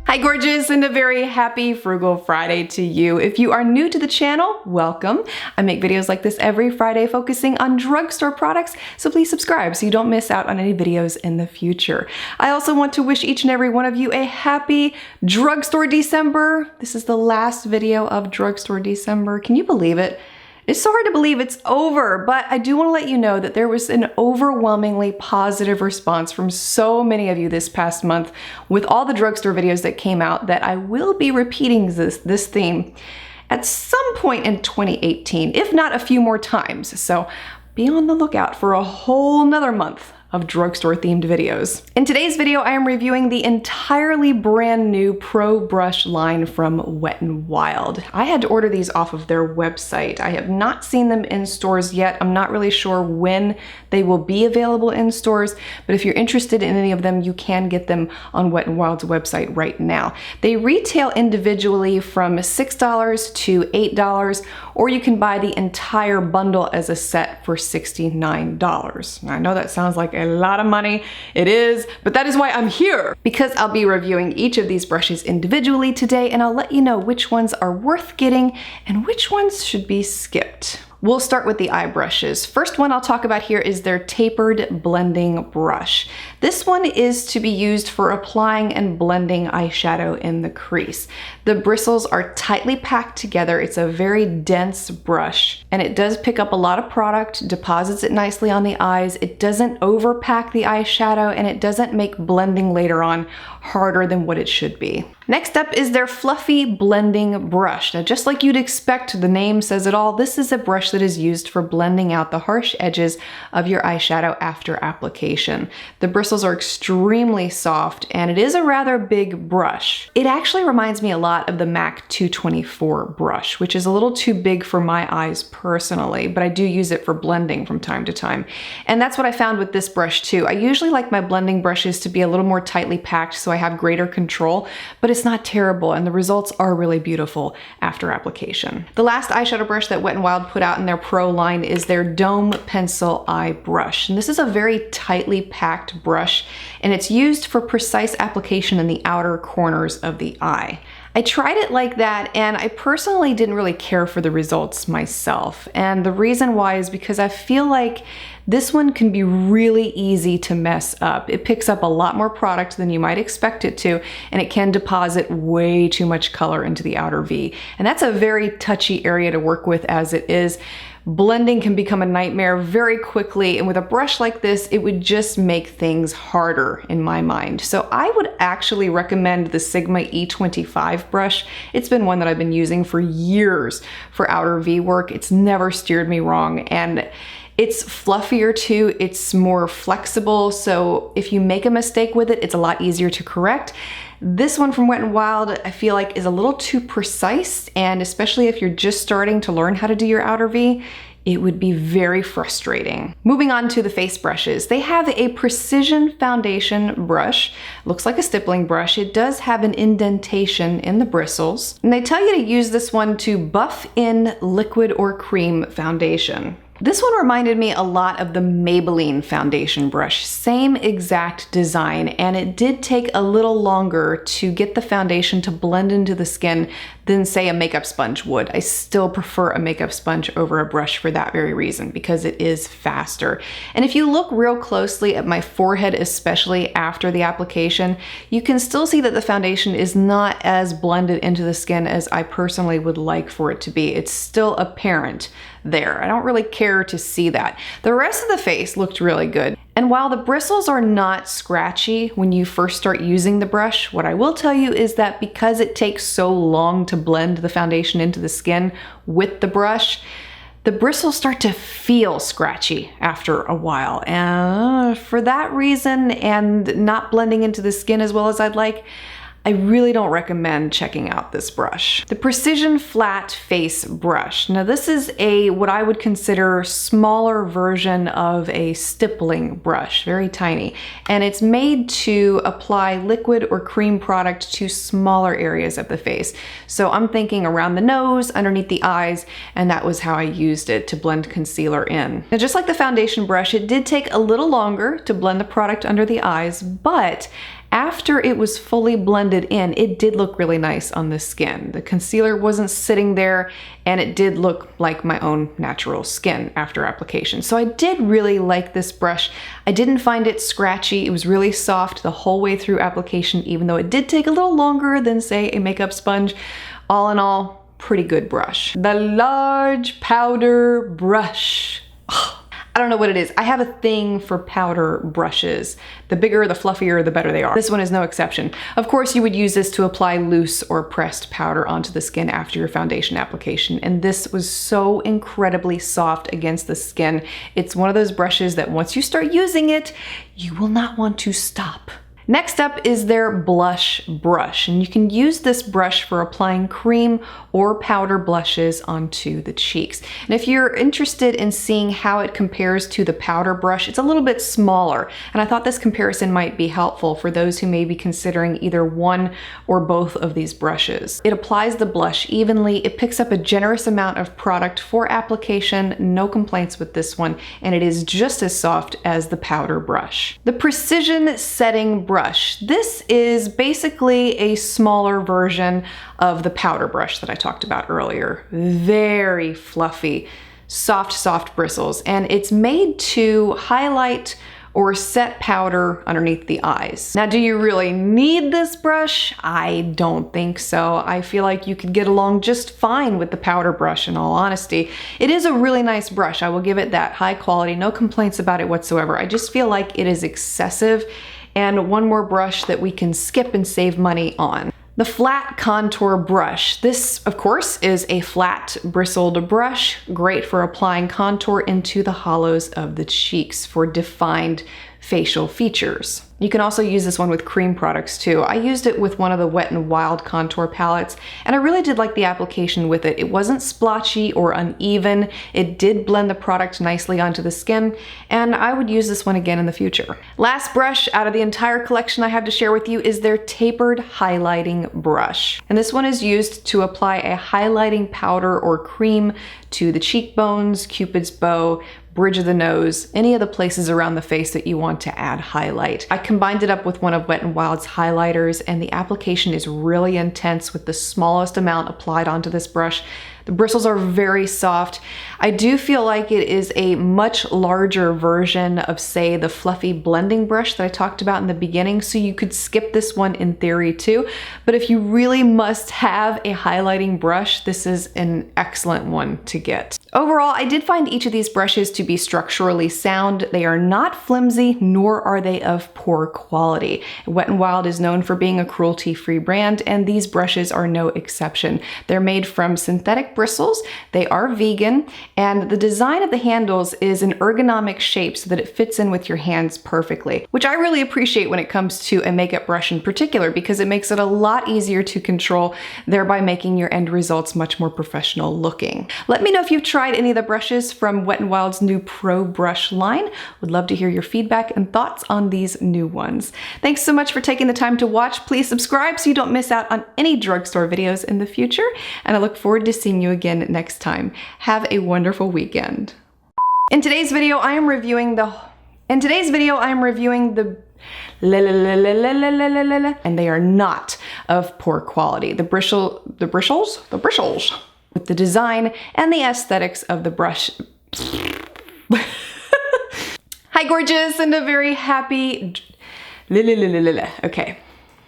Hi gorgeous, and a very happy Frugal Friday to you. If you are new to the channel, welcome. I make videos like this every Friday focusing on drugstore products, so please subscribe so you don't miss out on any videos in the future. I also want to wish each and every one of you a happy drugstore December. This is the last video of drugstore December. Can you believe it? It's so hard to believe it's over, but I do want to let you know that there was an overwhelmingly positive response from so many of you this past month with all the drugstore videos that came out that I will be repeating this theme at some point in 2018, if not a few more times. So be on the lookout for a whole nother month of drugstore themed videos. In today's video, I am reviewing the entirely brand new Pro Brush line from Wet n Wild. I had to order these off of their website. I have not seen them in stores yet. I'm not really sure when they will be available in stores, but if you're interested in any of them, you can get them on Wet n Wild's website right now. They retail individually from $6 to $8, or you can buy the entire bundle as a set for $69. I know that sounds like a lot of money. It is, but that is why I'm here, because I'll be reviewing each of these brushes individually today, and I'll let you know which ones are worth getting and which ones should be skipped. We'll start with the eye brushes. First one I'll talk about here is their tapered blending brush. This one is to be used for applying and blending eyeshadow in the crease. The bristles are tightly packed together. It's a very dense brush, and it does pick up a lot of product, deposits it nicely on the eyes. It doesn't overpack the eyeshadow, and it doesn't make blending later on harder than what it should be. Next up is their fluffy blending brush. Now, just like you'd expect, the name says it all, this is a brush that is used for blending out the harsh edges of your eyeshadow after application. The bristles are extremely soft, and it is a rather big brush. It actually reminds me a lot of the MAC 224 brush, which is a little too big for my eyes personally, but I do use it for blending from time to time. And that's what I found with this brush too. I usually like my blending brushes to be a little more tightly packed so I have greater control, but it's not terrible, and the results are really beautiful after application. The last eyeshadow brush that Wet n Wild put out in their Pro line is their Dome Pencil Eye Brush. And this is a very tightly packed brush, and it's used for precise application in the outer corners of the eye. I tried it like that, and I personally didn't really care for the results myself. And the reason why is because I feel like this one can be really easy to mess up. It picks up a lot more product than you might expect it to, and it can deposit way too much color into the outer V. And that's a very touchy area to work with as it is. Blending can become a nightmare very quickly, and with a brush like this, it would just make things harder in my mind. So I would actually recommend the Sigma E25 brush. It's been one that I've been using for years for outer V work. It's never steered me wrong, and it's fluffier too, it's more flexible, so if you make a mistake with it, it's a lot easier to correct. This one from Wet n Wild, I feel like is a little too precise, and especially if you're just starting to learn how to do your outer V, it would be very frustrating. Moving on to the face brushes. They have a precision foundation brush. Looks like a stippling brush. It does have an indentation in the bristles, and they tell you to use this one to buff in liquid or cream foundation. This one reminded me a lot of the Maybelline foundation brush, same exact design, and it did take a little longer to get the foundation to blend into the skin than say a makeup sponge would. I still prefer a makeup sponge over a brush for that very reason, because it is faster. And if you look real closely at my forehead, especially after the application, you can still see that the foundation is not as blended into the skin as I personally would like for it to be. It's still apparent there. I don't really care to see that. The rest of the face looked really good. And while the bristles are not scratchy when you first start using the brush, what I will tell you is that because it takes so long to blend the foundation into the skin with the brush, the bristles start to feel scratchy after a while. And for that reason, and not blending into the skin as well as I'd like, I really don't recommend checking out this brush. The Precision Flat Face Brush. Now this is what I would consider smaller version of a stippling brush, very tiny. And it's made to apply liquid or cream product to smaller areas of the face. So I'm thinking around the nose, underneath the eyes, and that was how I used it to blend concealer in. Now just like the foundation brush, it did take a little longer to blend the product under the eyes, but after it was fully blended in, it did look really nice on the skin. The concealer wasn't sitting there, and it did look like my own natural skin after application. So I did really like this brush. I didn't find it scratchy. It was really soft the whole way through application, even though it did take a little longer than, say, a makeup sponge. All in all, pretty good brush. The Large Powder Brush. I don't know what it is. I have a thing for powder brushes. The bigger, the fluffier, the better they are. This one is no exception. Of course, you would use this to apply loose or pressed powder onto the skin after your foundation application. And this was so incredibly soft against the skin. It's one of those brushes that once you start using it, you will not want to stop. Next up is their blush brush, and you can use this brush for applying cream or powder blushes onto the cheeks. And if you're interested in seeing how it compares to the powder brush, it's a little bit smaller, and I thought this comparison might be helpful for those who may be considering either one or both of these brushes. It applies the blush evenly, it picks up a generous amount of product for application, no complaints with this one, and it is just as soft as the powder brush. The Precision Setting Brush. This is basically a smaller version of the powder brush that I talked about earlier. Very fluffy, soft bristles, and it's made to highlight or set powder underneath the eyes. Now, do you really need this brush? I don't think so. I feel like you could get along just fine with the powder brush, in all honesty. It is a really nice brush. I will give it that. High quality, no complaints about it whatsoever. I just feel like it is excessive, and one more brush that we can skip and save money on. The Flat Contour Brush. This, of course, is a flat bristled brush, great for applying contour into the hollows of the cheeks for defined facial features. You can also use this one with cream products too. I used it with one of the Wet n Wild contour palettes, and I really did like the application with it. It wasn't splotchy or uneven. It did blend the product nicely onto the skin, and I would use this one again in the future. Last brush out of the entire collection I have to share with you is their Tapered Highlighting Brush. And this one is used to apply a highlighting powder or cream to the cheekbones, Cupid's bow, bridge of the nose, any of the places around the face that you want to add highlight. I combined it up with one of Wet n Wild's highlighters, and the application is really intense with the smallest amount applied onto this brush. The bristles are very soft. I do feel like it is a much larger version of, say, the fluffy blending brush that I talked about in the beginning, so you could skip this one in theory too. But if you really must have a highlighting brush, this is an excellent one to get. Overall, I did find each of these brushes to be structurally sound. They are not flimsy, nor are they of poor quality. Wet n Wild is known for being a cruelty-free brand, and these brushes are no exception. They're made from synthetic bristles, they are vegan, and the design of the handles is an ergonomic shape so that it fits in with your hands perfectly, which I really appreciate when it comes to a makeup brush in particular, because it makes it a lot easier to control, thereby making your end results much more professional looking. Let me know if you've tried any of the brushes from Wet n Wild's new Pro Brush line. Would love to hear your feedback and thoughts on these new ones. Thanks so much for taking the time to watch. Please subscribe so you don't miss out on any drugstore videos in the future, and I look forward to seeing you again next time. Have a wonderful weekend. In today's video, I am reviewing the and they are not of poor quality. The bristles, with the design and the aesthetics of the brush. Hi gorgeous, and a very happy, okay.